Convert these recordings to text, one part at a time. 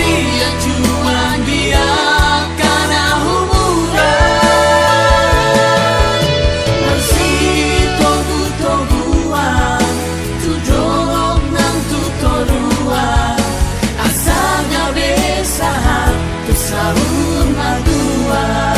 manusia cuma dia karena hubungan masih togu-toguan tu jorok nang tu toruan asalnya besahan tu sahur madua.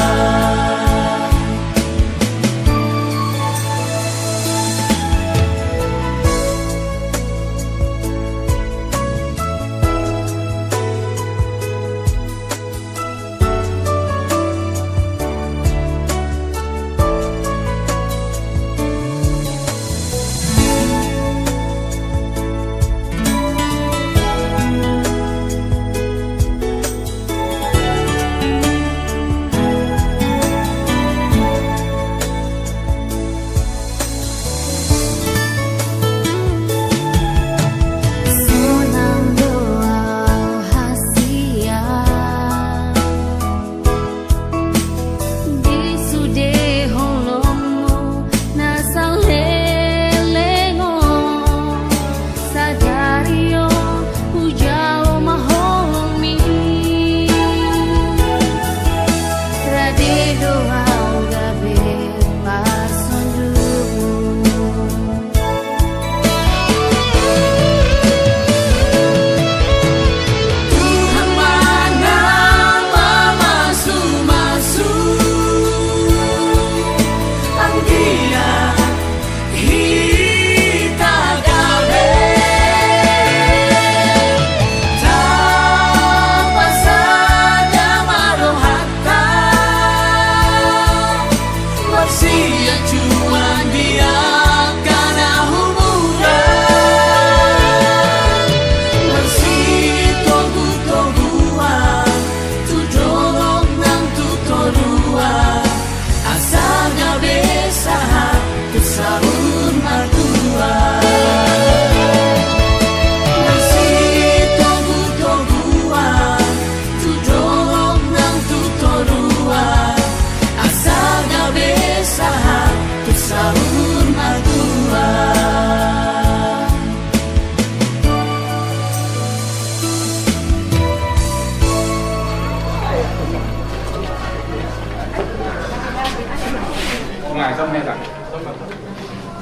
Ngài xong nghe rằng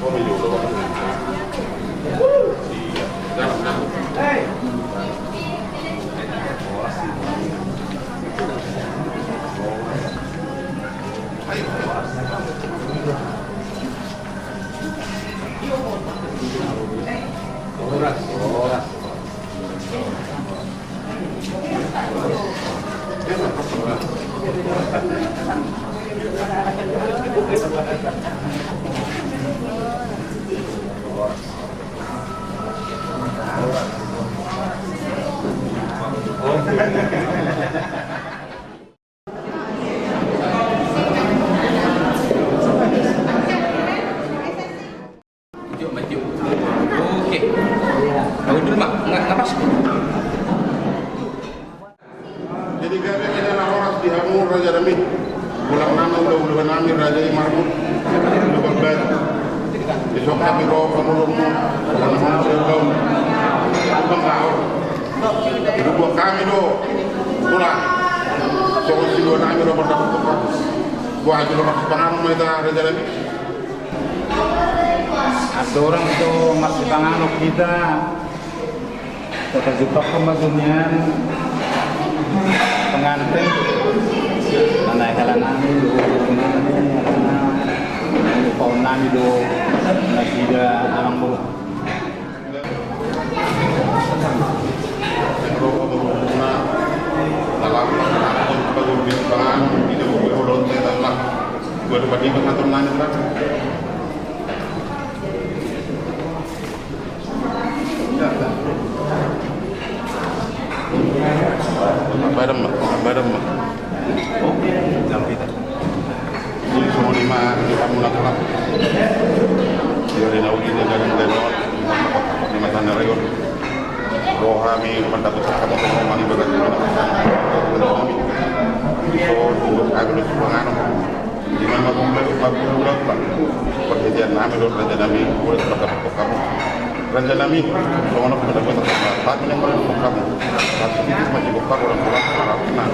có ví dụ là thì ra làm năm Jadi kami adalah orang di Hamur Raja Rami, pulang nama udah nami Raja Marmut, udah berbat. Besok kami roh pemulungmu, dan mau sebelum pengkau. Ibu buat kami do, pulang. Soal si dua nami roh berdapat pengkau. Buat aja roh masih pengaruh mereka Raja Rami. Ada orang itu masih pengaruh kita. Terjebak kemajuan pengantin anak helan nami do pohon nami do nasida alang bulu dalam pengaruh pagi pengaruh tidak boleh ulun tentang gua dapat di pengatur nami kan Badam mah. jam kita. Ini semua lima kita mulai kelap. Dia di laut ini dan lima tanda regon. Roh kami mendapat kamu semua di bagian kami. So untuk agak pengaruh. Di mana pun berbulan perjanjian kami Raja kami boleh terdapat kamu. Raja Nami, kalau nak pada buat tak yang orang bukan, tapi itu masih bukan orang pulang orang. Nah,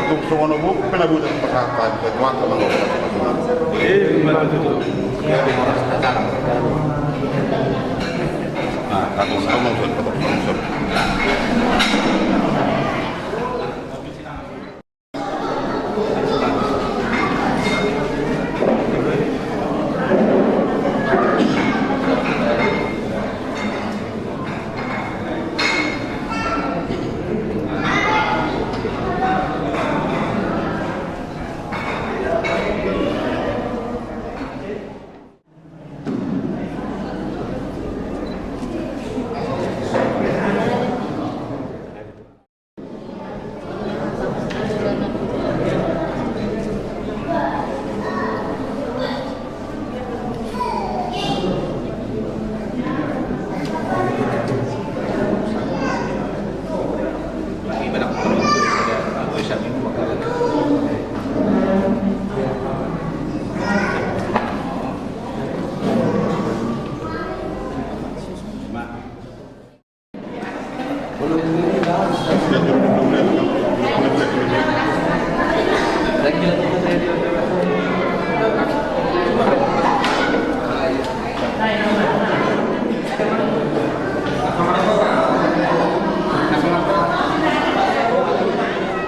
untuk semua nopo pernah buat perkataan kedua sama nopo. Betul. Ya, nah, aku sama buat betul.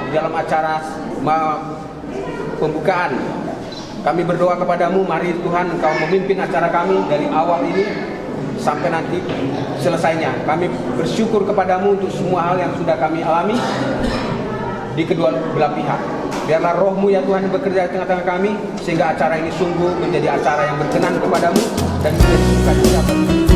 Dalam acara pembukaan kami berdoa kepadamu, mari Tuhan Engkau memimpin acara kami dari awal ini sampai nanti selesainya. Kami bersyukur kepadamu untuk semua hal yang sudah kami alami di kedua belah pihak. Biarlah roh-Mu ya Tuhan bekerja di tengah-tengah kami, sehingga acara ini sungguh menjadi acara yang berkenan kepadamu dan menjadi sukacita bagi kami.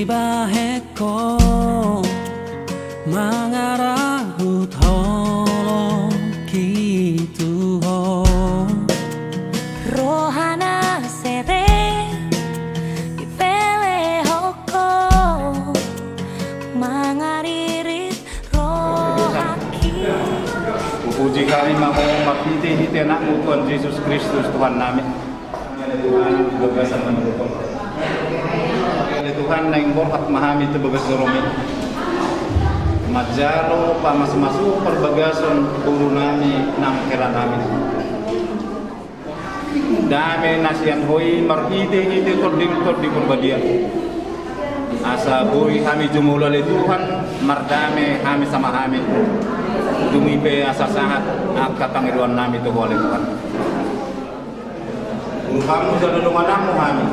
Baheko mangarahu tolong gitu rohana sere ipele hoko mangaririt rohaki. Puji kami menghormat hiti anakmu Tuhan Yesus Kristus Tuhan nami. Tuhan begasan menurut Tuhan yang borhat mahami itu bagas romi majaro pamas-masu perbagasan guru nami nang kera nami dame nasian hoi marhite tording berbadia asa bui kami jumulale Tuhan mardame kami sama kami dumipe asa sahat akatang iruan nami tu boleh Tuhan kamu jadi lumanamu kami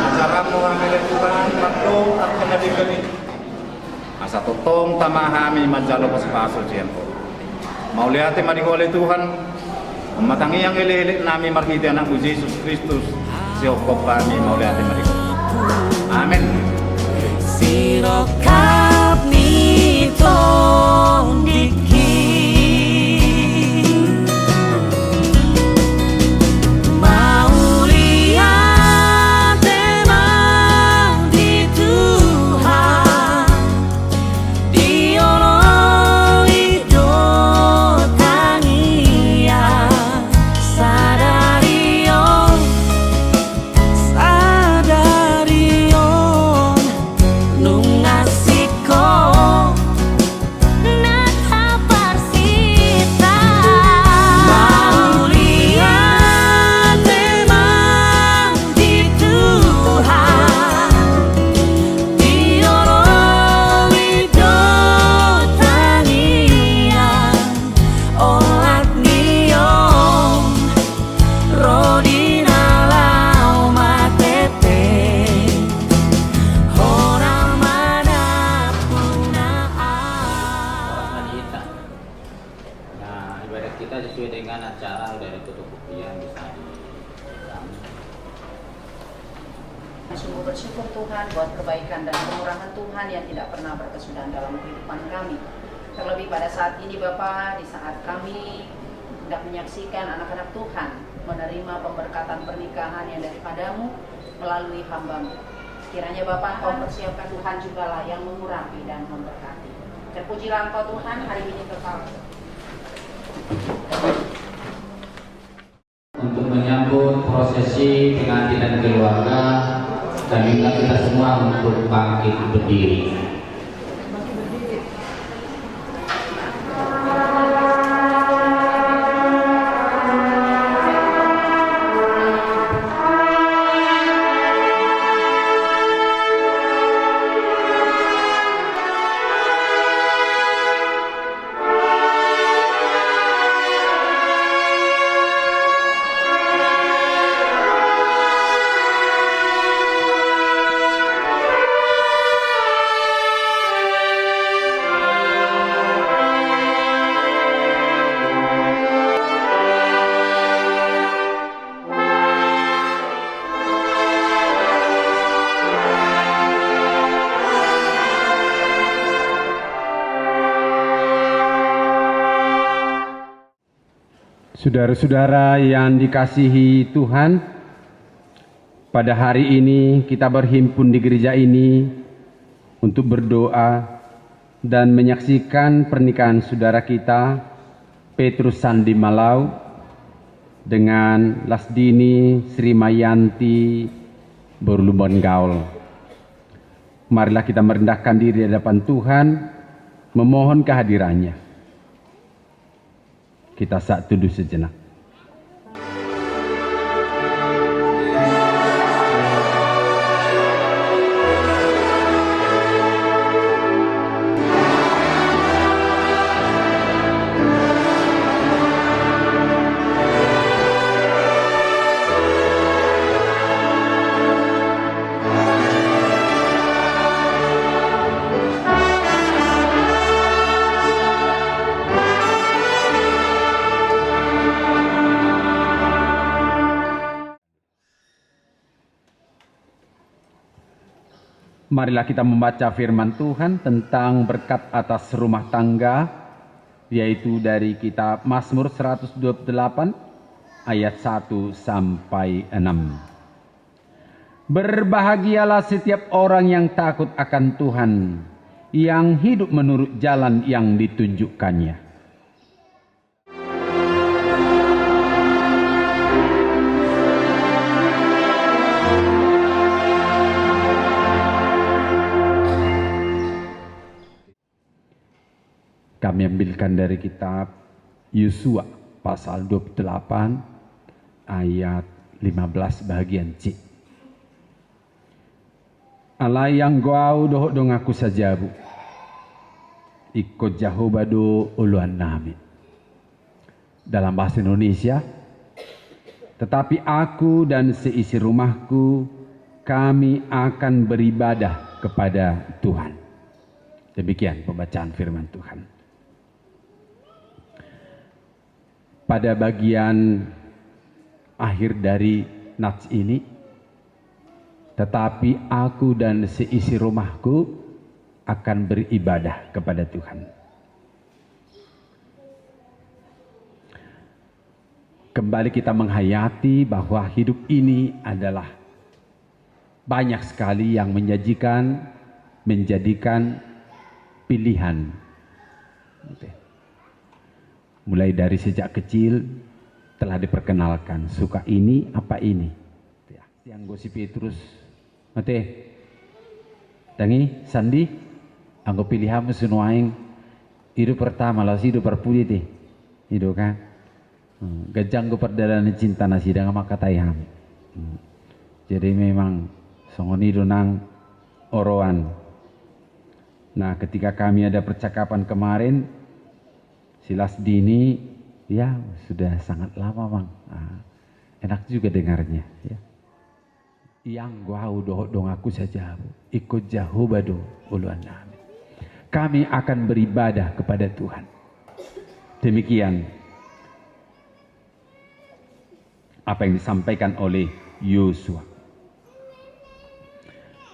acaramu kami Tuhan makhluk akan hadirkan asa totong tamahami majalo paspaso jian mau lihat mari oleh Tuhan matangi yang ele-ele nami marhiti anakmu Yesus Kristus siokop kami mau lihat mari amin sirokap nito diki sesuai dengan acara udah ada fotokopian bisa sungguh bersyukur Tuhan buat kebaikan dan kemurahan Tuhan yang tidak pernah berkesudahan dalam kehidupan kami. Terlebih pada saat ini Bapa, di saat kami hendak menyaksikan anak-anak Tuhan menerima pemberkatan pernikahan yang daripadamu melalui hambamu. Kiranya Bapa Engkau persiapkan Tuhan jugalah yang mengurapi dan memberkati. Terpujilah Engkau Tuhan hari ini kekal. Untuk menyambut prosesi pengantinan keluarga dan minta kita semua untuk bangkit berdiri. Saudara-saudara yang dikasihi Tuhan, pada hari ini kita berhimpun di gereja ini untuk berdoa dan menyaksikan pernikahan saudara kita Petrus Sandi Malau dengan Lasdini Sri Mayanti Borlubon Gaul. Marilah kita merendahkan diri di hadapan Tuhan, memohon kehadirannya. Kita saat teduh sejenak. Marilah kita membaca firman Tuhan tentang berkat atas rumah tangga, yaitu dari kitab Mazmur 128 ayat 1 sampai 6. Berbahagialah setiap orang yang takut akan Tuhan, yang hidup menurut jalan yang ditunjukkannya. Kami ambilkan dari kitab Yosua pasal 28 ayat 15 bagian C. Allah yang gau doh dong aku sajabu, ikut jahobado uluan nami. Dalam bahasa Indonesia, tetapi aku dan seisi rumahku, kami akan beribadah kepada Tuhan. Demikian pembacaan firman Tuhan. Pada bagian akhir dari nats ini, tetapi aku dan seisi rumahku akan beribadah kepada Tuhan. Kembali kita menghayati bahwa hidup ini adalah banyak sekali yang menjadikan pilihan. Mulai dari sejak kecil telah diperkenalkan, suka ini apa ini. Yang gosi Petrus, mate, tangi Sandi, anggo pilihanmu senuaing, hidup pertama lah hidup perpudi teh, hidup kan. Gajang go perdalan cinta nasi dengan maka tayam. Jadi memang songoni donang oroan. Nah, ketika kami ada percakapan kemarin, Silas Dini, ya sudah sangat lama bang, enak juga dengarnya. Ya. Yang gua dong aku saja, ikut jauh bado uluan nami. Kami akan beribadah kepada Tuhan. Demikian apa yang disampaikan oleh Yosua.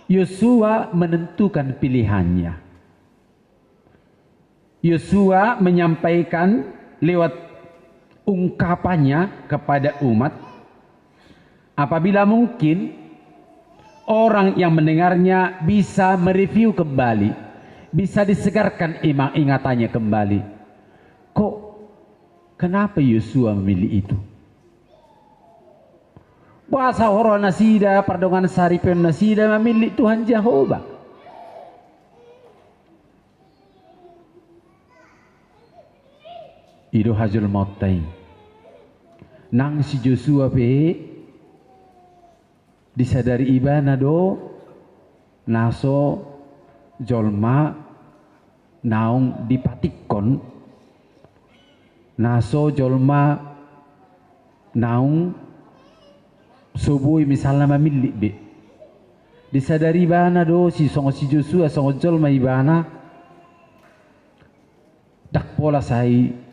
Yosua menentukan pilihannya. Yosua menyampaikan lewat ungkapannya kepada umat, apabila mungkin orang yang mendengarnya bisa mereview kembali, bisa disegarkan ingatannya kembali. Kok kenapa Yosua memilih itu? Bahasa orang nasida, pardongan saripion nasida memilih Tuhan Jehovah. Itu hajul mautai. Nang si Joshua pe disadari ibana do naso jolma naung dipatikon naso jolma naung subui misalnya memilih be disadari ibana do si Joshua songo jolma ibana dak pola sai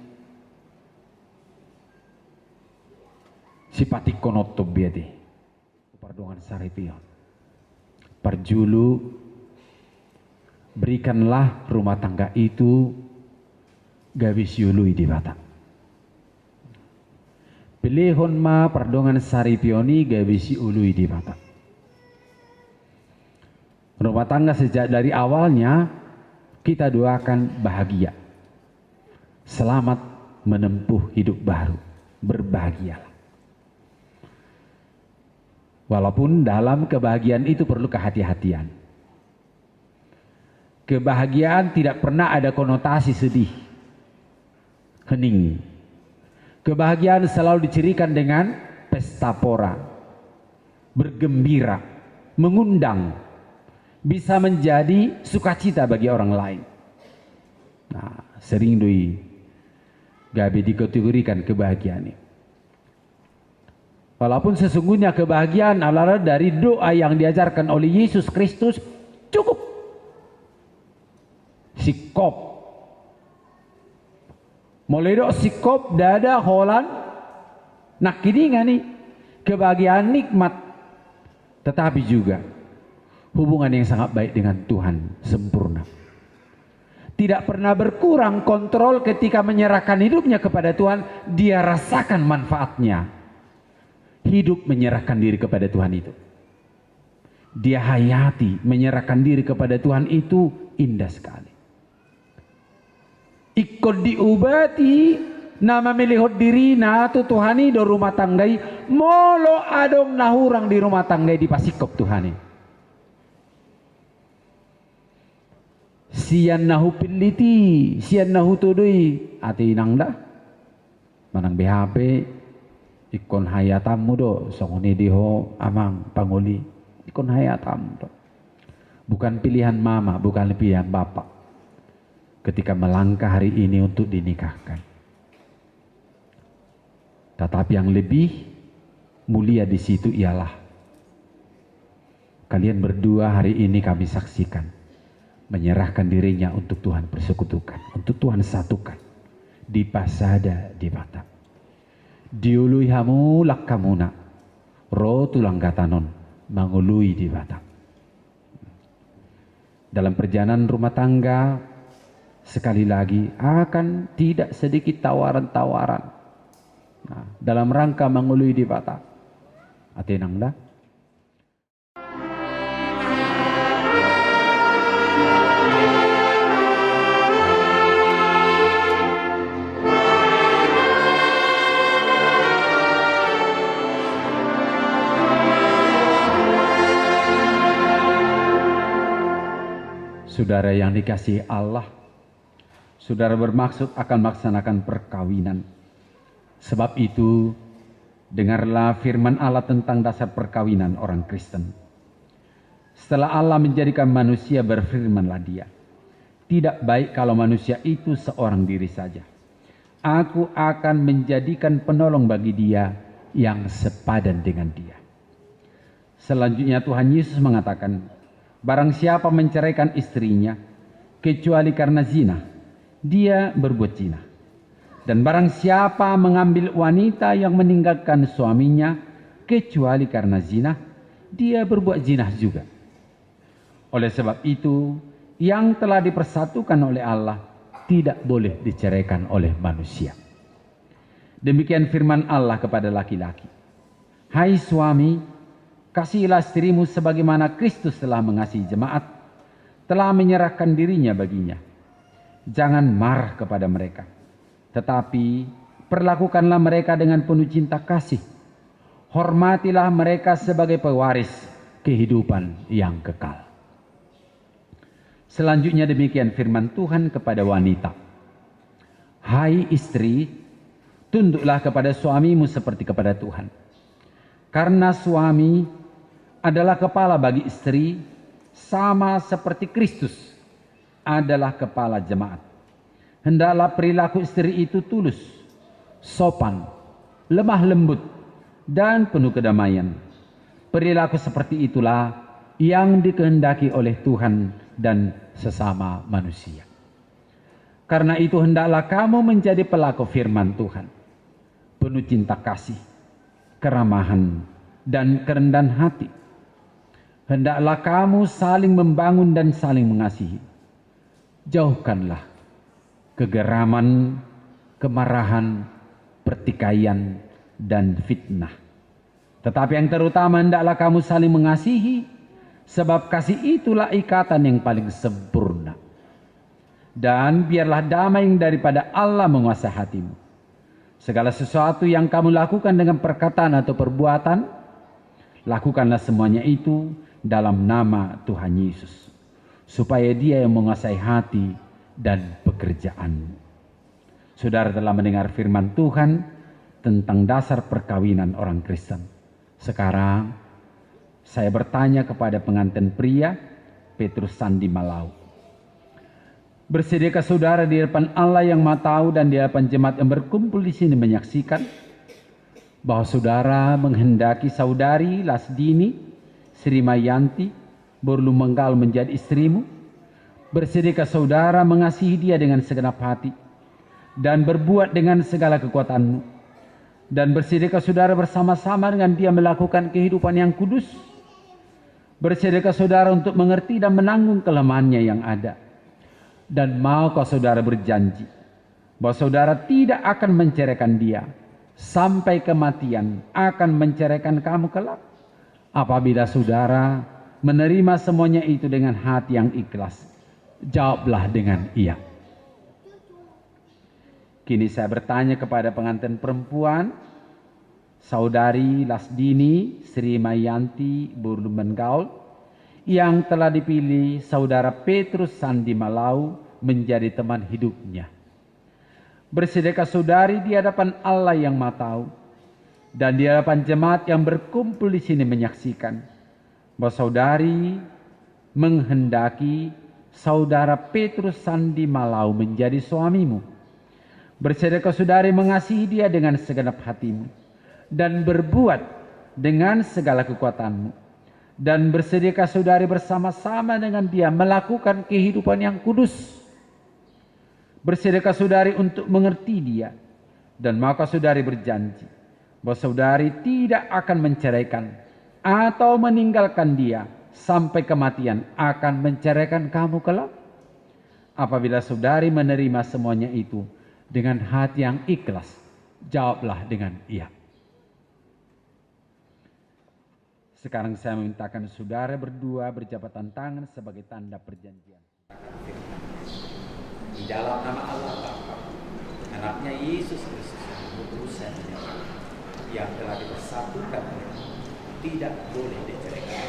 si patikon otob biade pardongan saripion parjulu berikanlah rumah tangga itu gabis yului di bata pilihon ma pardongan saripioni gabis yului di bata rumah tangga sejak dari awalnya kita doakan bahagia selamat menempuh hidup baru berbahagialah. Walaupun dalam kebahagiaan itu perlu kehati-hatian. Kebahagiaan tidak pernah ada konotasi sedih, hening. Kebahagiaan selalu dicirikan dengan pesta pora, bergembira, mengundang, bisa menjadi sukacita bagi orang lain. Nah, sering doi gabe dikategorikan kebahagiaan ini. Walaupun sesungguhnya kebahagiaan adalah dari doa yang diajarkan oleh Yesus Kristus cukup. Sikop. Mulai do sikop dada holan nak kini ngani kebahagiaan nikmat tetapi juga hubungan yang sangat baik dengan Tuhan sempurna. Tidak pernah berkurang kontrol ketika menyerahkan hidupnya kepada Tuhan, dia rasakan manfaatnya. Hidup menyerahkan diri kepada Tuhan itu. Dia hayati menyerahkan diri kepada Tuhan itu indah sekali. Ikut diubati nama melihot dirina tu Tuhani do rumah tanggai molo adong nahurang di rumah tanggai di pasikop Tuhani. Sian nahu piliti, sian nahu tudui ati nangda manang BHP ikon hayatamu do songoni diho amang panguli ikon hayatamu do bukan pilihan mama, bukan pilihan bapak ketika melangkah hari ini untuk dinikahkan, tetapi yang lebih mulia di situ ialah kalian berdua hari ini kami saksikan menyerahkan dirinya untuk Tuhan persekutukan, untuk Tuhan satukan di pasada di Batak. Diului hamu lakkamuna ro tulang katanon mangului di Batak. Dalam perjalanan rumah tangga sekali lagi akan tidak sedikit tawaran-tawaran. Nah, dalam rangka mangului di Batak. Atenang dah. Saudara yang dikasihi Allah, saudara bermaksud akan melaksanakan perkawinan. Sebab itu, dengarlah firman Allah tentang dasar perkawinan orang Kristen. Setelah Allah menjadikan manusia, berfirmanlah dia, tidak baik kalau manusia itu seorang diri saja. Aku akan menjadikan penolong bagi dia yang sepadan dengan dia. Selanjutnya Tuhan Yesus mengatakan, barang siapa menceraikan istrinya kecuali karena zina, dia berbuat zina. Dan barang siapa mengambil wanita yang meninggalkan suaminya kecuali karena zina, dia berbuat zina juga. Oleh sebab itu, yang telah dipersatukan oleh Allah tidak boleh diceraikan oleh manusia. Demikian firman Allah kepada laki-laki. Hai suami, kasihilah istrimu sebagaimana Kristus telah mengasihi jemaat, telah menyerahkan dirinya baginya. Jangan marah kepada mereka, tetapi perlakukanlah mereka dengan penuh cinta kasih. Hormatilah mereka sebagai pewaris kehidupan yang kekal. Selanjutnya demikian firman Tuhan kepada wanita. Hai istri, tunduklah kepada suamimu seperti kepada Tuhan. Karena suami adalah kepala bagi istri, sama seperti Kristus adalah kepala jemaat. Hendaklah perilaku istri itu tulus, sopan, lemah lembut, dan penuh kedamaian. Perilaku seperti itulah yang dikehendaki oleh Tuhan dan sesama manusia. Karena itu hendaklah kamu menjadi pelaku firman Tuhan, penuh cinta kasih, keramahan, dan kerendahan hati. Hendaklah kamu saling membangun dan saling mengasihi. Jauhkanlah kegeraman, kemarahan, pertikaian, dan fitnah. Tetapi yang terutama hendaklah kamu saling mengasihi, sebab kasih itulah ikatan yang paling sempurna. Dan biarlah damai yang daripada Allah menguasai hatimu. Segala sesuatu yang kamu lakukan dengan perkataan atau perbuatan, lakukanlah semuanya itu dalam nama Tuhan Yesus, supaya Dia yang menguasai hati dan pekerjaanmu. Saudara telah mendengar firman Tuhan tentang dasar perkawinan orang Kristen. Sekarang saya bertanya kepada pengantin pria Petrus Sandi Malau. Bersediakah saudara di depan Allah yang Maha Tahu dan di hadapan jemaat yang berkumpul di sini menyaksikan bahwa saudara menghendaki saudari Lasdini Sri Mayanti Borlumenggal menjadi istrimu? Bersediakah saudara mengasihi dia dengan segenap hati dan berbuat dengan segala kekuatanmu? Dan bersediakah saudara bersama-sama dengan dia melakukan kehidupan yang kudus? Bersediakah saudara untuk mengerti dan menanggung kelemahannya yang ada? Dan maukah saudara berjanji bahwa saudara tidak akan menceraikan dia sampai kematian akan menceraikan kamu kelak? Apabila saudara menerima semuanya itu dengan hati yang ikhlas, jawablah dengan iya. Kini saya bertanya kepada pengantin perempuan, saudari Lasdini Sri Mayanti Borlumenggal, yang telah dipilih saudara Petrus Sandi Malau menjadi teman hidupnya. Bersediakah saudari di hadapan Allah yang Maha Tahu dan di hadapan jemaat yang berkumpul di sini menyaksikan bahwa saudari menghendaki saudara Petrus Sandi Malau menjadi suamimu? Bersediakah saudari mengasihi dia dengan segenap hatimu dan berbuat dengan segala kekuatanmu? Dan bersediakah saudari bersama-sama dengan dia melakukan kehidupan yang kudus? Bersediakah saudari untuk mengerti dia? Dan maka saudari berjanji bahwa saudari tidak akan menceraikan atau meninggalkan dia sampai kematian akan menceraikan kamu kelak? Apabila saudari menerima semuanya itu dengan hati yang ikhlas, jawablah dengan iya. Sekarang saya memintakan saudara berdua berjabatan tangan sebagai tanda perjanjian. Di dalam nama Allah Bapa, anaknya Yesus Kristus, utusan yang telah dipersatukan, tidak boleh diceraikan.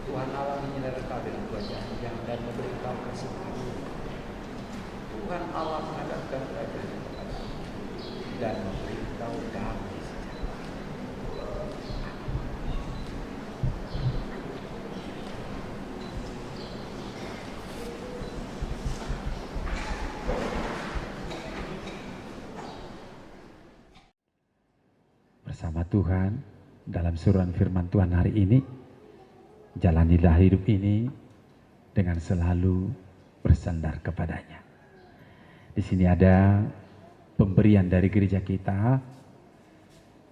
Tuhan Allah menyertai kau dengan wajahnya dan memberi kau kasih karunia. Tuhan Allah menghadapkan wajahnya kepadamu dan memberi kau damai. Bersama Tuhan dalam suruhan firman Tuhan hari ini, jalanilah hidup ini dengan selalu bersandar kepadanya. Di sini ada pemberian dari gereja kita.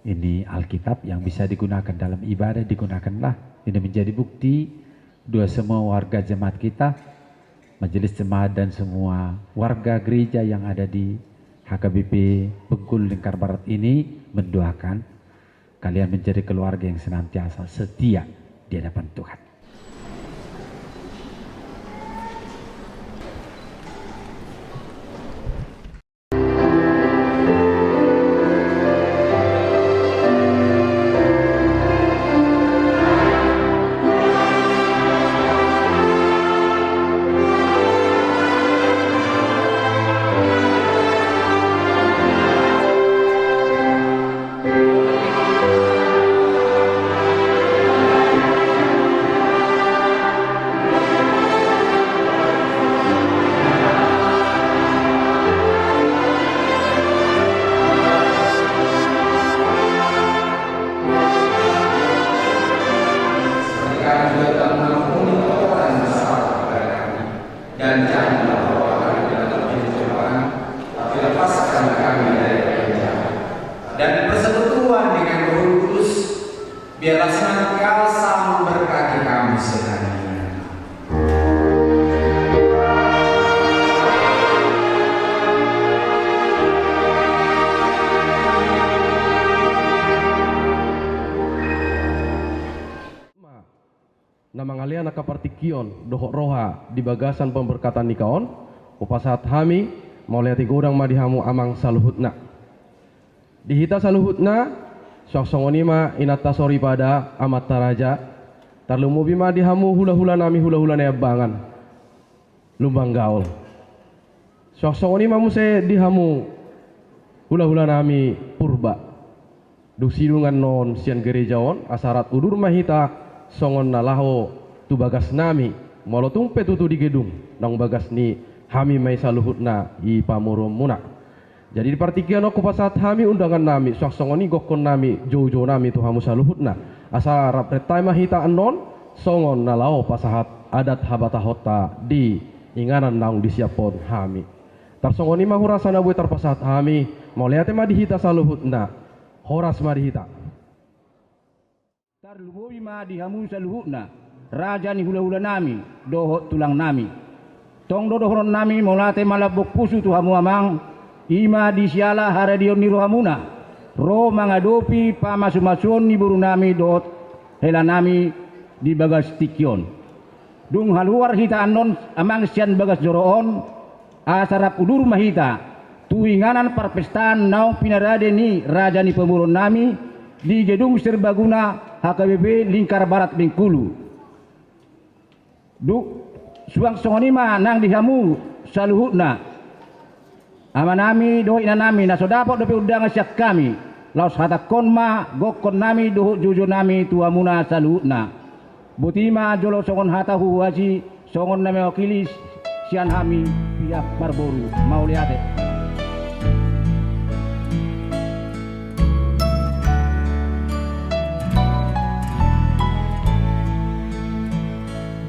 Ini Alkitab yang bisa digunakan dalam ibadah, digunakanlah. Ini menjadi bukti dua semua warga jemaat kita, majelis jemaat dan semua warga gereja yang ada di HKBP Bengkulu Lingkar Barat ini mendoakan kalian menjadi keluarga yang senantiasa setia di hadapan Tuhan. Dan janganlah bawa kami dalam pencobaan, tapi lepaskan kami dari kejahat. Dan persekutuan dengan Roh Kudus, biarlah senantiasa memberkati kami sekalian. Nama ngalian kapartikion dohok roha di bagasan pemberkatan nikaon upasat hami mau lihat godang madihamu amang saluhutna dihita saluhutna soksongonima inata sori pada amat taraja tarlumubi madihamu hula-hula nami hula-hula neabangan lumbang gaul soksongonima muse dihamu hula-hula nami purba dusidungan non sian gerejaon asarat udur mahita songon nalaho tu bagas nami molo tumpe tutu di gedung nang bagas ni hami mai saluhutna i pamurum muna. Jadi di partikian aku pasat hami undangan nami sok songoni gokon nami jojo nami tu hamu saluhutna asa rap retai mahita anon songon nalao pasahat adat habata hota di inganan nang disiapon hami. Tarsongoni mah hurasana bue tarpasat hami mau lihat mah dihita saluhutna horas mah dihita. Lumowi ma dihamu saluhutna raja ni hula-hula nami dohot tulang nami tong dodohron nami molate malabok pusu tu hamu amang ima disiala haradion ni rohamuna ro mangadopi pamasumason ni buru nami dohot hela nami di bagas tikion dung haluar hita anon amang sian bagas joroon asarap udur mahita tuinganan parpestan naung pinarade ni raja ni pemurun nami di gedung serbaguna HKBP Lingkar Barat Bengkulu. Suang songonima nang dihamu saluhutna. Amanami doh ina nami na sodapot dope udang syak kami. Laos hatakon ma gokon nami doh jujur nami tuamuna saluhutna. Butima jolo songon hatahu waji songon nami wakili sian hami pihak Marboru mau liate.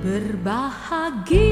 Berbahagia